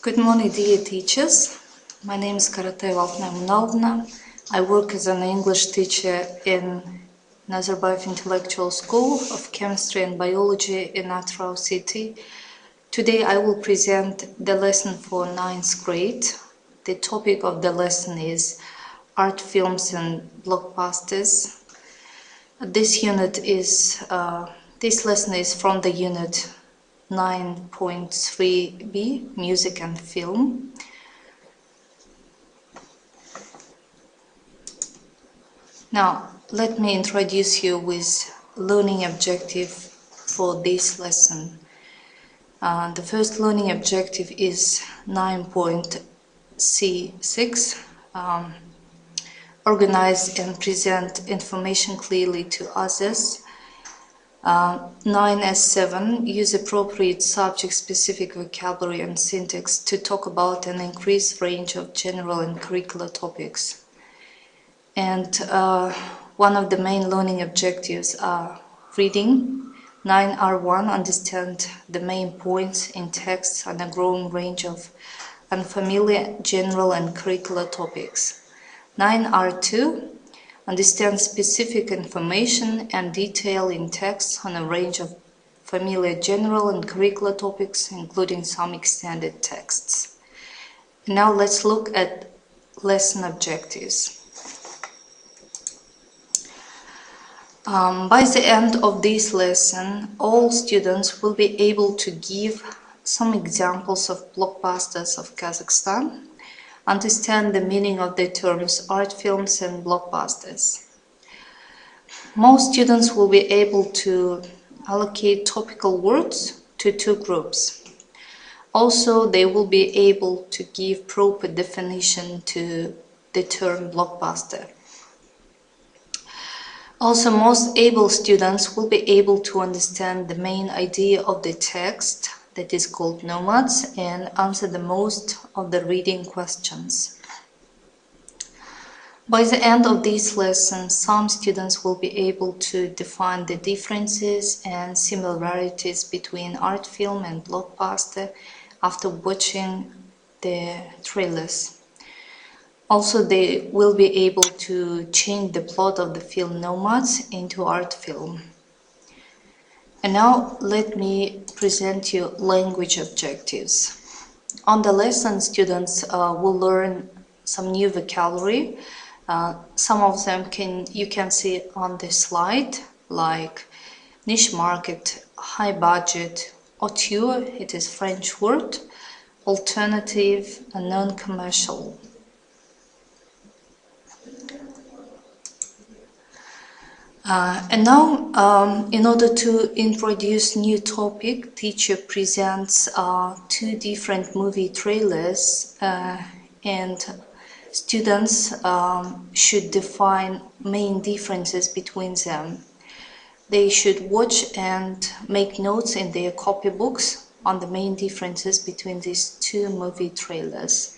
Good morning, dear teachers. My name is Karataeva A.M. I work as an English teacher in Nazarbayev Intellectual School of Chemistry and Biology in г.Атырау city. Today I will present the lesson for 9th grade. The topic of the lesson is art films and blockbusters. This lesson is from the unit 9.3b, Music and Film. Now, let me introduce you with learning objective for this lesson. The first learning objective is 9.C6, organize and present information clearly to others. 9S7, use appropriate subject-specific vocabulary and syntax to talk about an increased range of general and curricular topics. And one of the main learning objectives are reading. 9R1, understand the main points in texts on a growing range of unfamiliar general and curricular topics. 9R2, understand specific information and detail in text on a range of familiar general and curricular topics, including some extended texts. Now let's look at lesson objectives. By the end of this lesson, all students will be able to give some examples of blockbusters of Kazakhstan, understand the meaning of the terms art films and blockbusters. Most students will be able to allocate topical words to two groups. Also, they will be able to give proper definition to the term blockbuster. Also, most able students will be able to understand the main idea of the text, that is called nomads, and answer the most of the reading questions. By the end of this lesson, some students will be able to define the differences and similarities between art film and blockbuster after watching the trailers. Also, they will be able to change the plot of the film Nomads into art film. And now let me present you language objectives. On the lesson, students will learn some new vocabulary. Some of them you can see on the slide, like niche market, high budget, auteur, it is French word, alternative, and non-commercial. And now, in order to introduce new topic, teacher presents two different movie trailers, and students should define main differences between them. They should watch and make notes in their copybooks on the main differences between these two movie trailers.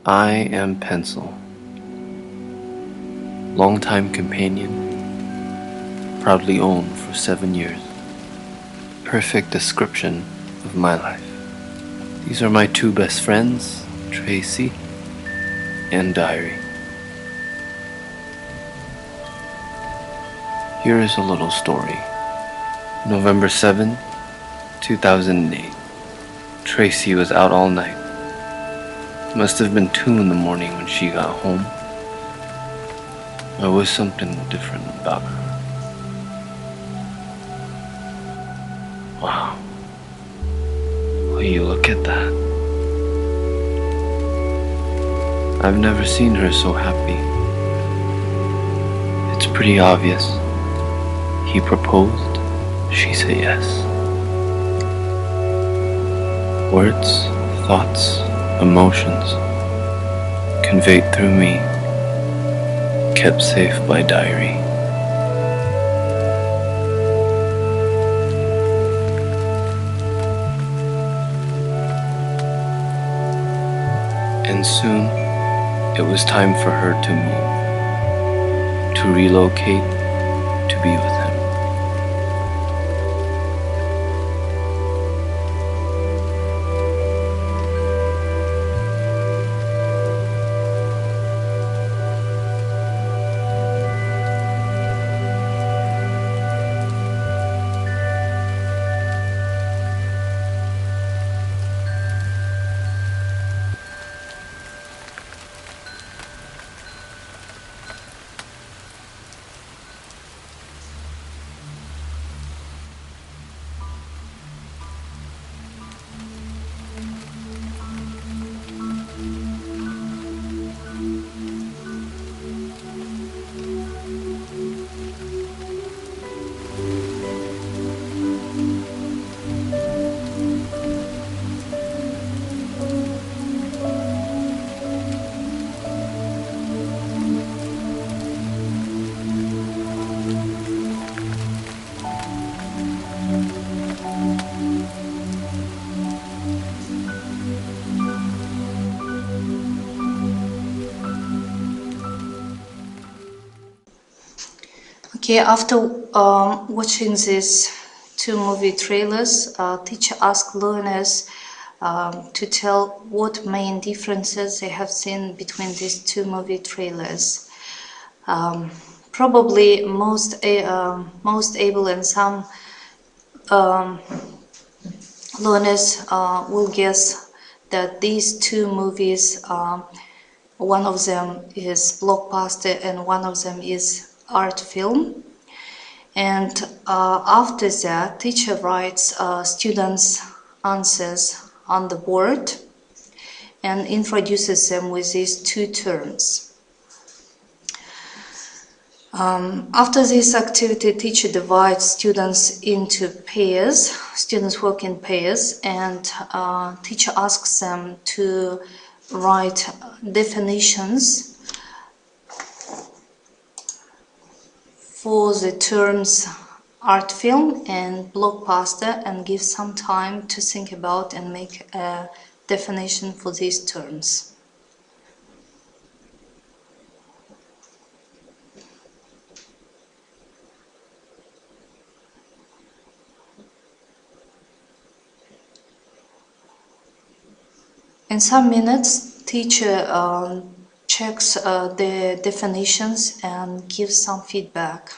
I am Pencil, longtime companion, proudly owned for 7 years. Perfect description of my life. These are my two best friends, Tracy and Diary. Here is a little story. November 7, 2008. Tracy was out all night. It must have been 2 in the morning when she got home. There was something different about her. Wow. Will you look at that? I've never seen her so happy. It's pretty obvious. He proposed, she said yes. Words, thoughts, emotions, conveyed through me, kept safe by Diary. And soon, it was time for her to move, to relocate, to be with him. Okay, after watching these two movie trailers, teacher asked learners to tell what main differences they have seen between these two movie trailers. Probably most able and some learners will guess that these two movies, one of them is blockbuster and one of them is art film. And after that, teacher writes students' answers on the board and introduces them with these two terms. After this activity, teacher divides students into pairs. Students work in pairs, and teacher asks them to write definitions for the terms art film and blockbuster, and give some time to think about and make a definition for these terms. In some minutes, teacher checks the definitions and gives some feedback.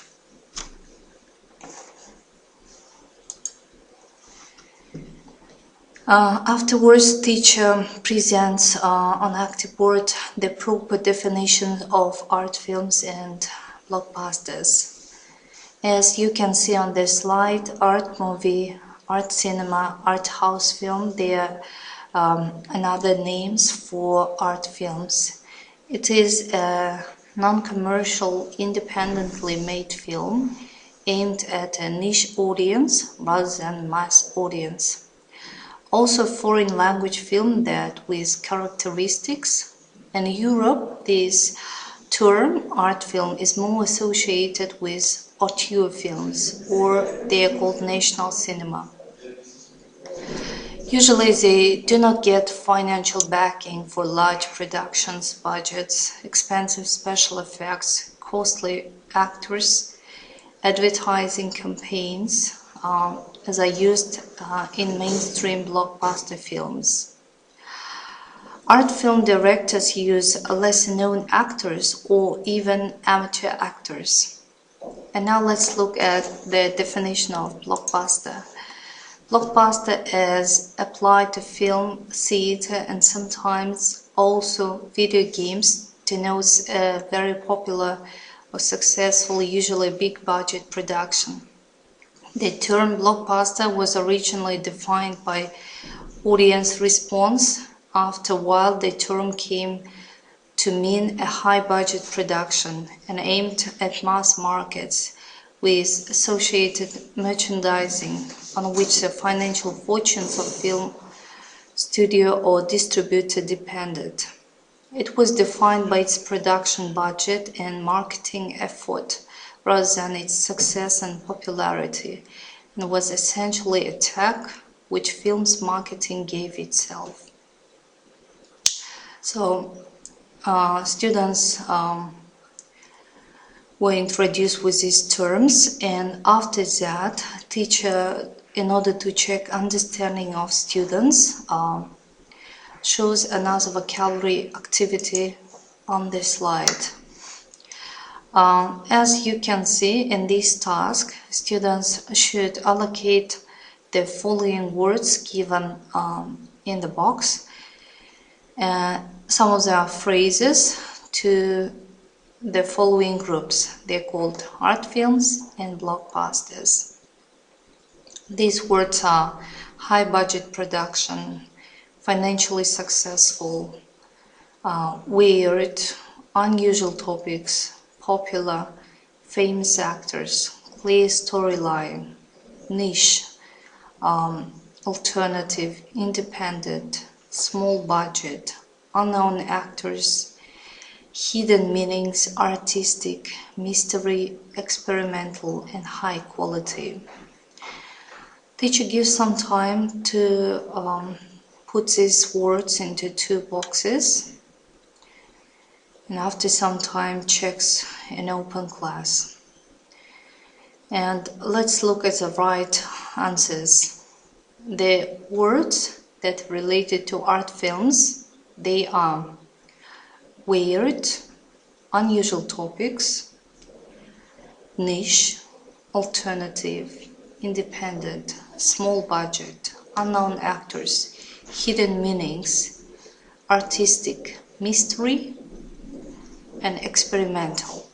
Afterwards, teacher presents on active board the proper definition of art films and blockbusters. As you can see on this slide, art movie, art cinema, art house film, they are another names for art films. It is a non-commercial, independently made film aimed at a niche audience rather than mass audience. Also foreign language film that with characteristics. In Europe, this term art film is more associated with auteur films, or they are called national cinema. Usually they do not get financial backing for large productions, budgets, expensive special effects, costly actors, advertising campaigns, as are used in mainstream blockbuster films. Art film directors use lesser-known actors or even amateur actors. And now let's look at the definition of blockbuster. Blockbuster is applied to film, theater, and sometimes also video games, denotes a very popular or successful, usually big-budget production. The term blockbuster was originally defined by audience response. After a while, the term came to mean a high-budget production and aimed at mass markets with associated merchandising on which the financial fortunes of film studio or distributor depended. It was defined by its production budget and marketing effort rather than its success and popularity, and was essentially a tag which film's marketing gave itself. So students were introduced with these terms, and after that, teacher, in order to check understanding of students, shows another vocabulary activity on this slide. As you can see in this task, students should allocate the following words given in the box. Some of the phrases to the following groups. They're called art films and blockbusters. These words are high budget production, financially successful, weird, unusual topics, popular, famous actors, clear storyline, niche, alternative, independent, small budget, unknown actors, hidden meanings, artistic, mystery, experimental, and high quality. Teacher gives some time to put these words into 2 boxes, and after some time checks an open class. And let's look at the right answers. The words that related to art films, they are weird, unusual topics, niche, alternative, independent, small budget, unknown actors, hidden meanings, artistic, mystery, and experimental.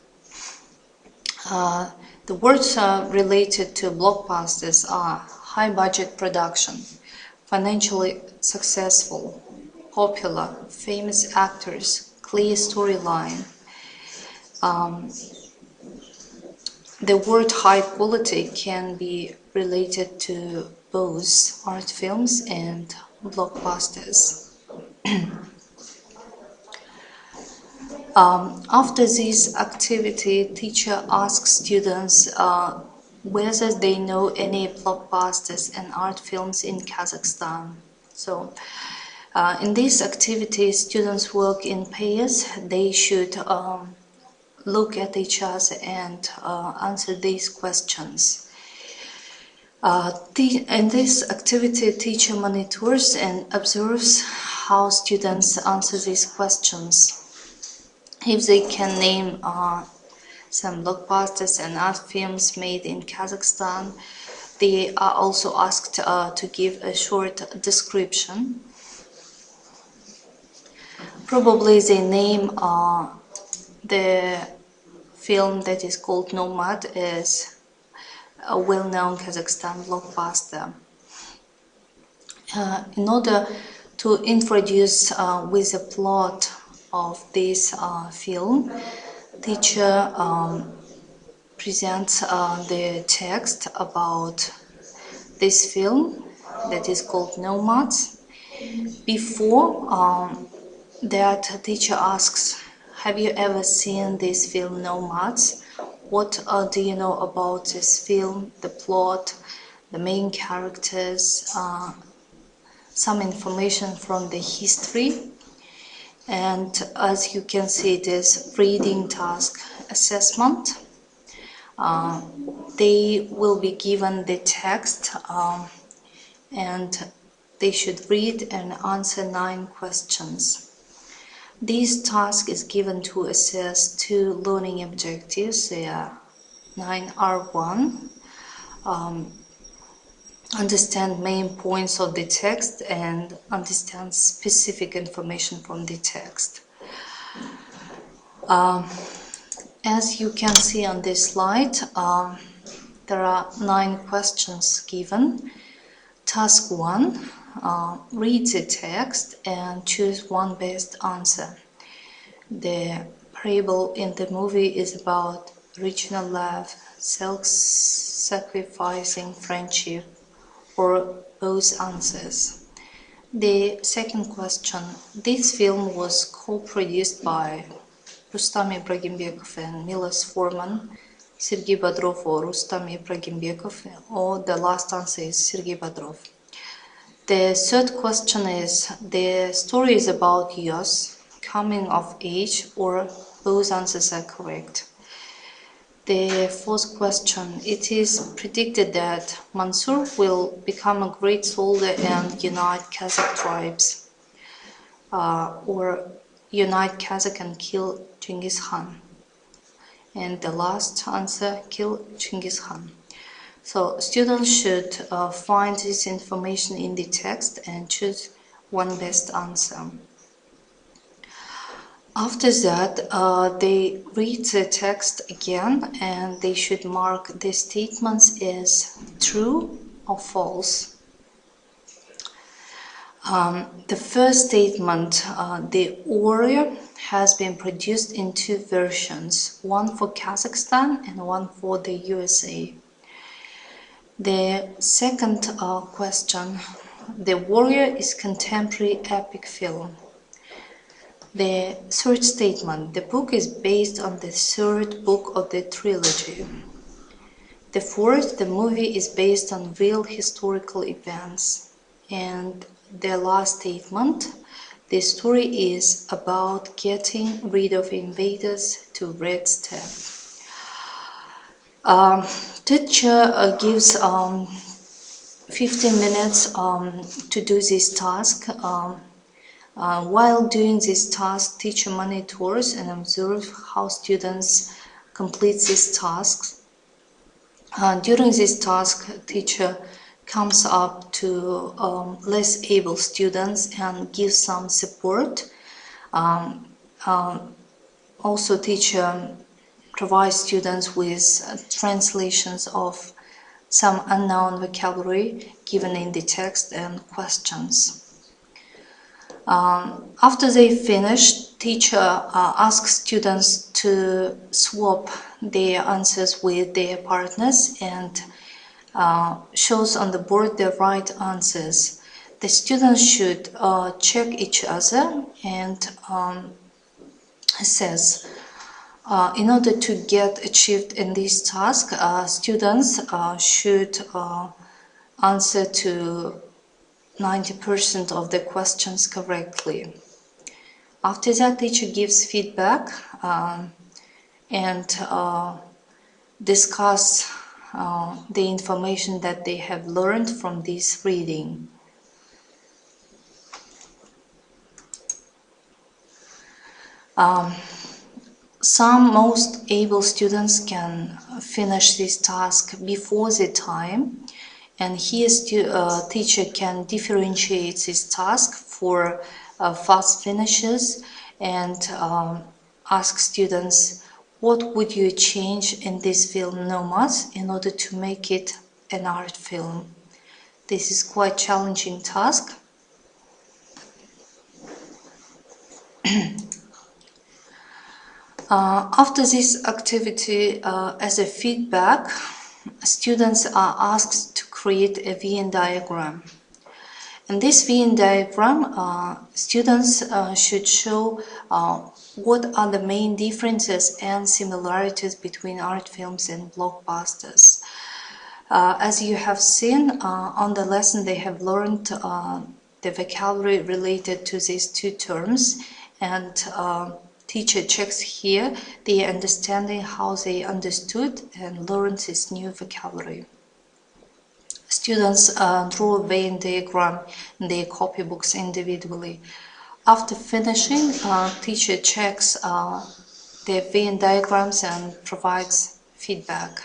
The words related to blockbusters are high budget production, financially successful, popular, famous actors, clear storyline. The word high quality can be related to both art films and blockbusters. After this activity, teacher asks students whether they know any blockbusters and art films in Kazakhstan. So, in this activity, students work in pairs. They should look at each other and answer these questions. In this activity, teacher monitors and observes how students answer these questions. If they can name some blockbusters and art films made in Kazakhstan, they are also asked to give a short description. Probably they name the film that is called Nomad as a well-known Kazakhstan blockbuster. In order to introduce with the plot of this film, teacher presents the text about this film that is called Nomads. Before that, teacher asks, have you ever seen this film Nomads? What do you know about this film, the plot, the main characters, some information from the history. And as you can see, it is reading task assessment. They will be given the text and they should read and answer 9 questions. This task is given to assess 2 learning objectives. They are 9R1, understand main points of the text and understand specific information from the text. As you can see on this slide, there are 9 questions given. Task 1, read the text and choose one best answer. The parable in the movie is about original love, self-sacrificing friendship, or both answers. The second question, this film was co-produced by Rustam Ibragimbekov and Milos Forman, Sergei Bodrov or Rustam Ibragimbekov, or the last answer is Sergei Bodrov. The third question is, the story is about Yos, coming of age, or both answers are correct. The fourth question, it is predicted that Mansur will become a great soldier and unite Kazakh tribes, or unite Kazakh and kill Genghis Khan. And the last answer, kill Genghis Khan. So students should find this information in the text and choose one best answer. After that, they read the text again and they should mark the statements as true or false. The first statement, the warrior has been produced in 2 versions, one for Kazakhstan and one for the USA. The second question, the warrior is contemporary epic film. The third statement, the book is based on the 3rd book of the trilogy. The fourth, the movie is based on real historical events. And the last statement, the story is about getting rid of invaders to Red Steppe. Teacher gives 15 minutes to do this task. While doing this task, teacher monitors and observes how students complete these tasks. During this task, teacher comes up to less able students and gives some support. Also, teacher provides students with translations of some unknown vocabulary given in the text and questions. After they finish, teacher asks students to swap their answers with their partners and shows on the board the right answers. The students should check each other and assess. In order to get achieved in this task, students should answer to 90% of the questions correctly. After that, teacher gives feedback and discuss the information that they have learned from this reading. Some most able students can finish this task before the time, and here teacher can differentiate this task for fast finishes and ask students, what would you change in this film Nomas in order to make it an art film? This is quite challenging task. After this activity, as a feedback, students are asked to create a Venn diagram. In this Venn diagram, students should show what are the main differences and similarities between art films and blockbusters. As you have seen on the lesson, they have learned the vocabulary related to these two terms, and teacher checks here the understanding, how they understood and learned this new vocabulary. Students draw a Venn diagram in their copybooks individually. After finishing, teacher checks their Venn diagrams and provides feedback.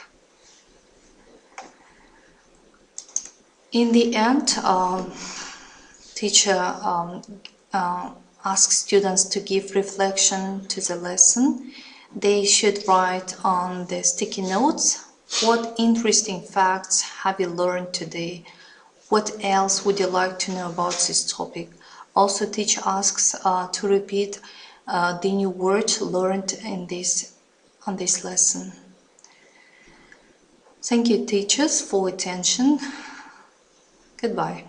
In the end, teacher asks students to give reflection to the lesson. They should write on the sticky notes, what interesting facts have you learned today? What else would you like to know about this topic? Also, teacher asks to repeat the new words learned on this lesson. Thank you, teachers, for attention. Goodbye.